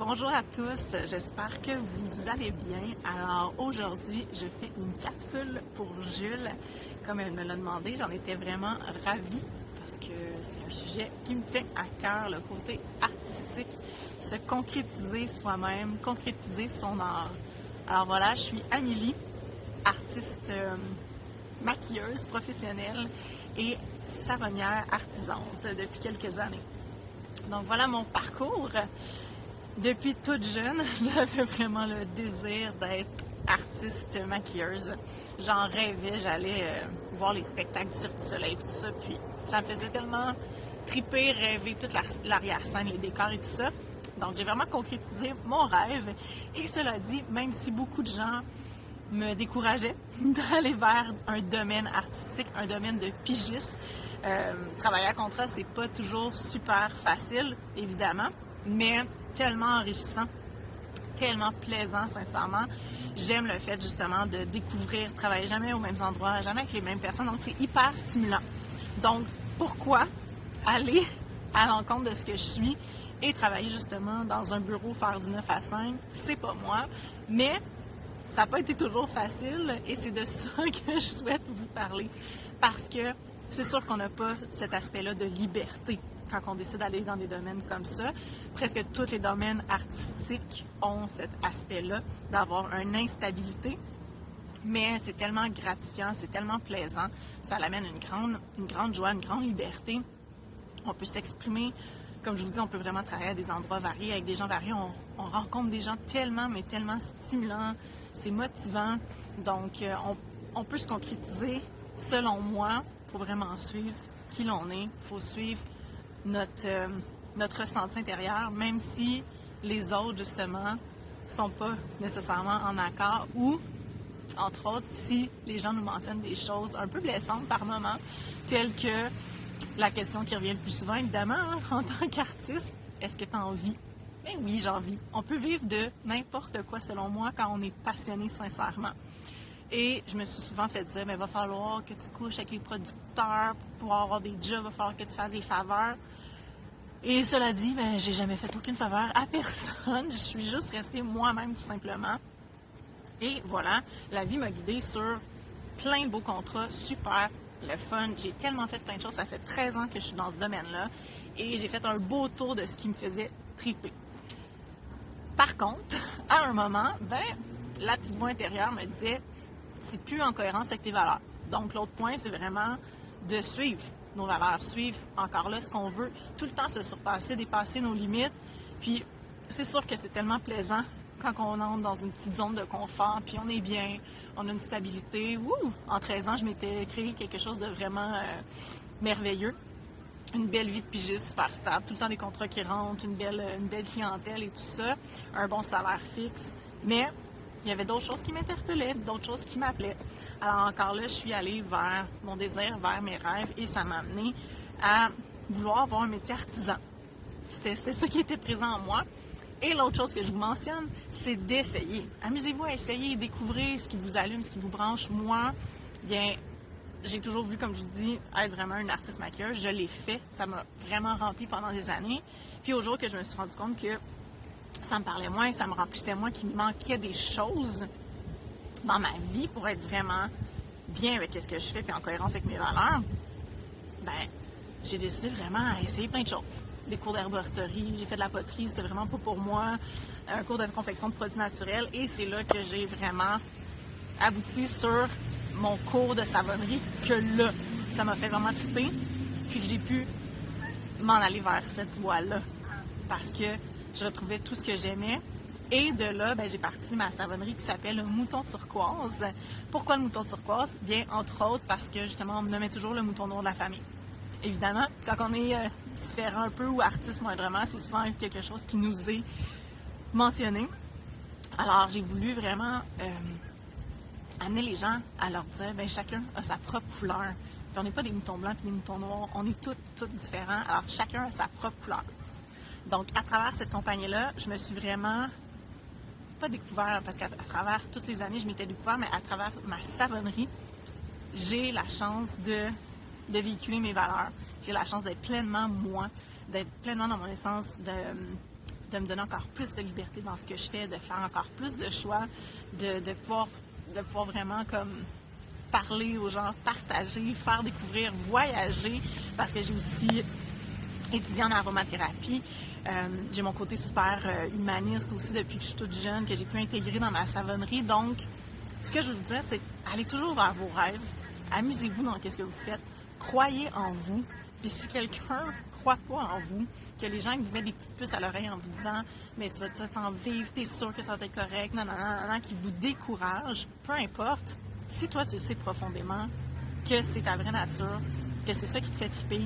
Bonjour à tous, j'espère que vous allez bien. Alors aujourd'hui, je fais une capsule pour Jules. Comme elle me l'a demandé, j'en étais vraiment ravie parce que c'est un sujet qui me tient à cœur, le côté artistique, se concrétiser soi-même, concrétiser son art. Alors voilà, je suis Amélie, artiste maquilleuse professionnelle et savonnière artisante depuis quelques années. Donc voilà mon parcours. Depuis toute jeune, j'avais vraiment le désir d'être artiste maquilleuse. J'en rêvais, j'allais voir les spectacles du Cirque du Soleil et tout ça, puis ça me faisait tellement triper, rêver toute l'arrière-scène, les décors et tout ça. Donc j'ai vraiment concrétisé mon rêve. Et cela dit, même si beaucoup de gens me décourageaient d'aller vers un domaine artistique, un domaine de pigiste, travailler à contrat, c'est pas toujours super facile, évidemment, mais tellement enrichissant, tellement plaisant, sincèrement. J'aime le fait, justement, de découvrir, travailler jamais aux mêmes endroits, jamais avec les mêmes personnes. Donc, c'est hyper stimulant. Donc, pourquoi aller à l'encontre de ce que je suis et travailler, justement, dans un bureau, faire du 9 à 5? C'est pas moi, mais ça n'a pas été toujours facile et c'est de ça que je souhaite vous parler. Parce que c'est sûr qu'on n'a pas cet aspect-là de liberté quand on décide d'aller dans des domaines comme ça. Presque tous les domaines artistiques ont cet aspect-là d'avoir une instabilité, mais c'est tellement gratifiant, c'est tellement plaisant, ça l'amène une grande joie, une grande liberté. On peut s'exprimer, comme je vous dis, on peut vraiment travailler à des endroits variés, avec des gens variés, on rencontre des gens tellement, mais tellement stimulants, c'est motivant, donc on peut se concrétiser, selon moi, il faut vraiment suivre qui l'on est, il faut suivre notre ressenti intérieur, même si les autres, justement, sont pas nécessairement en accord ou, entre autres, si les gens nous mentionnent des choses un peu blessantes par moment, telles que la question qui revient le plus souvent, évidemment, en tant qu'artiste, est-ce que tu as envie? Ben oui, j'ai envie. On peut vivre de n'importe quoi, selon moi, quand on est passionné sincèrement. Et je me suis souvent fait dire, il va falloir que tu couches avec les producteurs pour pouvoir avoir des jobs, il va falloir que tu fasses des faveurs. Et cela dit, j'ai jamais fait aucune faveur à personne. Je suis juste restée moi-même, tout simplement. Et voilà, la vie m'a guidée sur plein de beaux contrats, super, le fun. J'ai tellement fait plein de choses. Ça fait 13 ans que je suis dans ce domaine-là. Et j'ai fait un beau tour de ce qui me faisait triper. Par contre, à un moment, la petite voix intérieure me disait, c'est plus en cohérence avec tes valeurs. Donc, l'autre point, c'est vraiment de suivre nos valeurs, suivre encore là ce qu'on veut, tout le temps se surpasser, dépasser nos limites. Puis, c'est sûr que c'est tellement plaisant quand on entre dans une petite zone de confort, puis on est bien, on a une stabilité. En 13 ans, je m'étais créé quelque chose de vraiment merveilleux. Une belle vie de pigiste super stable, tout le temps des contrats qui rentrent, une belle clientèle et tout ça, un bon salaire fixe. Mais il y avait d'autres choses qui m'interpellaient, d'autres choses qui m'appelaient. Alors encore là, je suis allée vers mon désir, vers mes rêves et ça m'a amené à vouloir avoir un métier artisan. C'était ça qui était présent en moi. Et l'autre chose que je vous mentionne, c'est d'essayer. Amusez-vous à essayer, découvrir ce qui vous allume, ce qui vous branche. Moi, bien, j'ai toujours vu, comme je vous dis, être vraiment une artiste maquilleuse. Je l'ai fait. Ça m'a vraiment rempli pendant des années. Puis au jour que je me suis rendu compte que ça me parlait moins, ça me remplissait moins, qu'il me manquait des choses dans ma vie pour être vraiment bien avec ce que je fais puis en cohérence avec mes valeurs, j'ai décidé vraiment à essayer plein de choses. Des cours d'herboristerie, j'ai fait de la poterie, c'était vraiment pas pour moi, un cours de confection de produits naturels et c'est là que j'ai vraiment abouti sur mon cours de savonnerie que là, ça m'a fait vraiment triper puis que j'ai pu m'en aller vers cette voie-là parce que je retrouvais tout ce que j'aimais. Et de là, j'ai parti ma savonnerie qui s'appelle le Mouton Turquoise. Pourquoi le Mouton Turquoise? Bien, entre autres, parce que justement, on me nommait toujours le mouton noir de la famille. Évidemment, quand on est différent un peu ou artiste moindrement, c'est souvent quelque chose qui nous est mentionné. Alors, j'ai voulu vraiment amener les gens à leur dire, chacun a sa propre couleur. Puis on n'est pas des moutons blancs et des moutons noirs, on est tous différents. Alors, chacun a sa propre couleur. Donc, à travers cette compagnie-là, je me suis vraiment pas découvert, parce qu'à travers toutes les années, je m'étais découvert, mais à travers ma savonnerie, j'ai la chance de véhiculer mes valeurs. J'ai la chance d'être pleinement moi, d'être pleinement dans mon essence, de me donner encore plus de liberté dans ce que je fais, de faire encore plus de choix, de pouvoir vraiment comme parler aux gens, partager, faire découvrir, voyager, parce que j'ai aussi étudié en aromathérapie. J'ai mon côté super humaniste aussi depuis que je suis toute jeune, que j'ai pu intégrer dans ma savonnerie. Donc, ce que je veux vous dire, c'est allez toujours vers vos rêves, amusez-vous dans ce que vous faites, croyez en vous. Puis si quelqu'un croit pas en vous, que les gens qui vous mettent des petites puces à l'oreille en vous disant « mais tu vas t'en vivre, t'es sûr que ça va être correct », non, qui vous découragent, peu importe, si toi tu sais profondément que c'est ta vraie nature, que c'est ça qui te fait triper,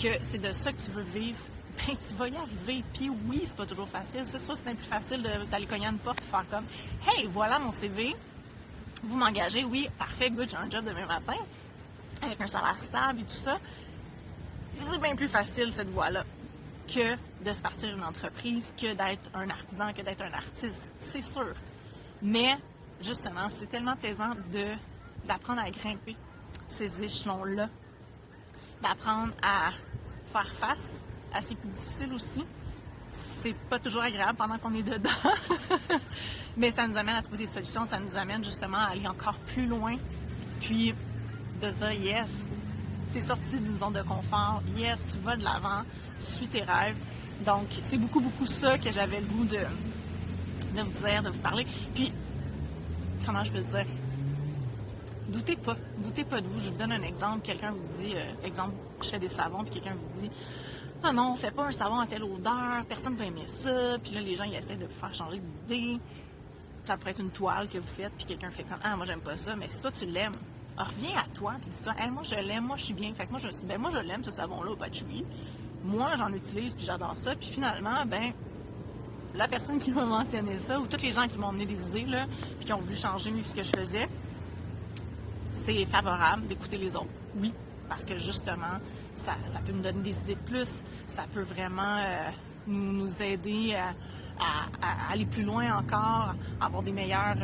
que c'est de ça que tu veux vivre, ben tu vas y arriver. Puis oui, c'est pas toujours facile. C'est sûr, c'est plus facile d'aller cogner à une porte et faire comme « hey, voilà mon CV, vous m'engagez, oui, parfait, good, j'ai un job demain matin, avec un salaire stable et tout ça. » C'est bien plus facile cette voie-là que de se partir une entreprise, que d'être un artisan, que d'être un artiste, c'est sûr. Mais justement, c'est tellement plaisant d'apprendre à grimper ces échelons-là, d'apprendre à faire face à ce qui est plus difficile aussi. C'est pas toujours agréable pendant qu'on est dedans, mais ça nous amène à trouver des solutions, ça nous amène justement à aller encore plus loin, puis de se dire yes, t'es sorti d'une zone de confort, yes, tu vas de l'avant, tu suis tes rêves. Donc, c'est beaucoup ça que j'avais le goût de vous dire, de vous parler. Puis, comment je peux te dire? Doutez pas de vous. Je vous donne un exemple. Quelqu'un vous dit, exemple, je fais des savons, puis quelqu'un vous dit, non, fais pas un savon à telle odeur, personne ne va aimer ça. Puis là, les gens, ils essaient de vous faire changer d'idée. Ça pourrait être une toile que vous faites, puis quelqu'un fait comme, moi, j'aime pas ça. Mais si toi, tu l'aimes, reviens à toi, puis dis-toi, moi, je l'aime, moi, je suis bien. Fait que moi, je me suis dit, moi, je l'aime, ce savon-là au patchouli. Moi, j'en utilise, puis j'adore ça. Puis finalement, la personne qui m'a mentionné ça, ou tous les gens qui m'ont amené des idées, là, puis qui ont voulu changer ce que je faisais, c'est favorable d'écouter les autres. Oui, parce que justement, ça peut nous donner des idées de plus. Ça peut vraiment nous aider à aller plus loin encore, à avoir des meilleurs,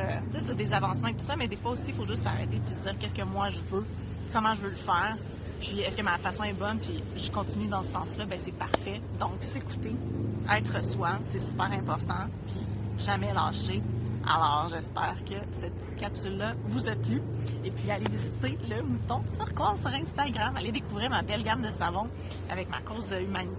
des avancements et tout ça, mais des fois aussi, il faut juste s'arrêter et se dire qu'est-ce que moi je veux, comment je veux le faire, puis est-ce que ma façon est bonne, puis je continue dans ce sens-là, c'est parfait. Donc, s'écouter, être soi, c'est super important, puis jamais lâcher. Alors, j'espère que cette petite capsule-là vous a plu. Et puis, allez visiter le Mouton Turquoise sur Instagram. Allez découvrir ma belle gamme de savons avec ma cause humanitaire.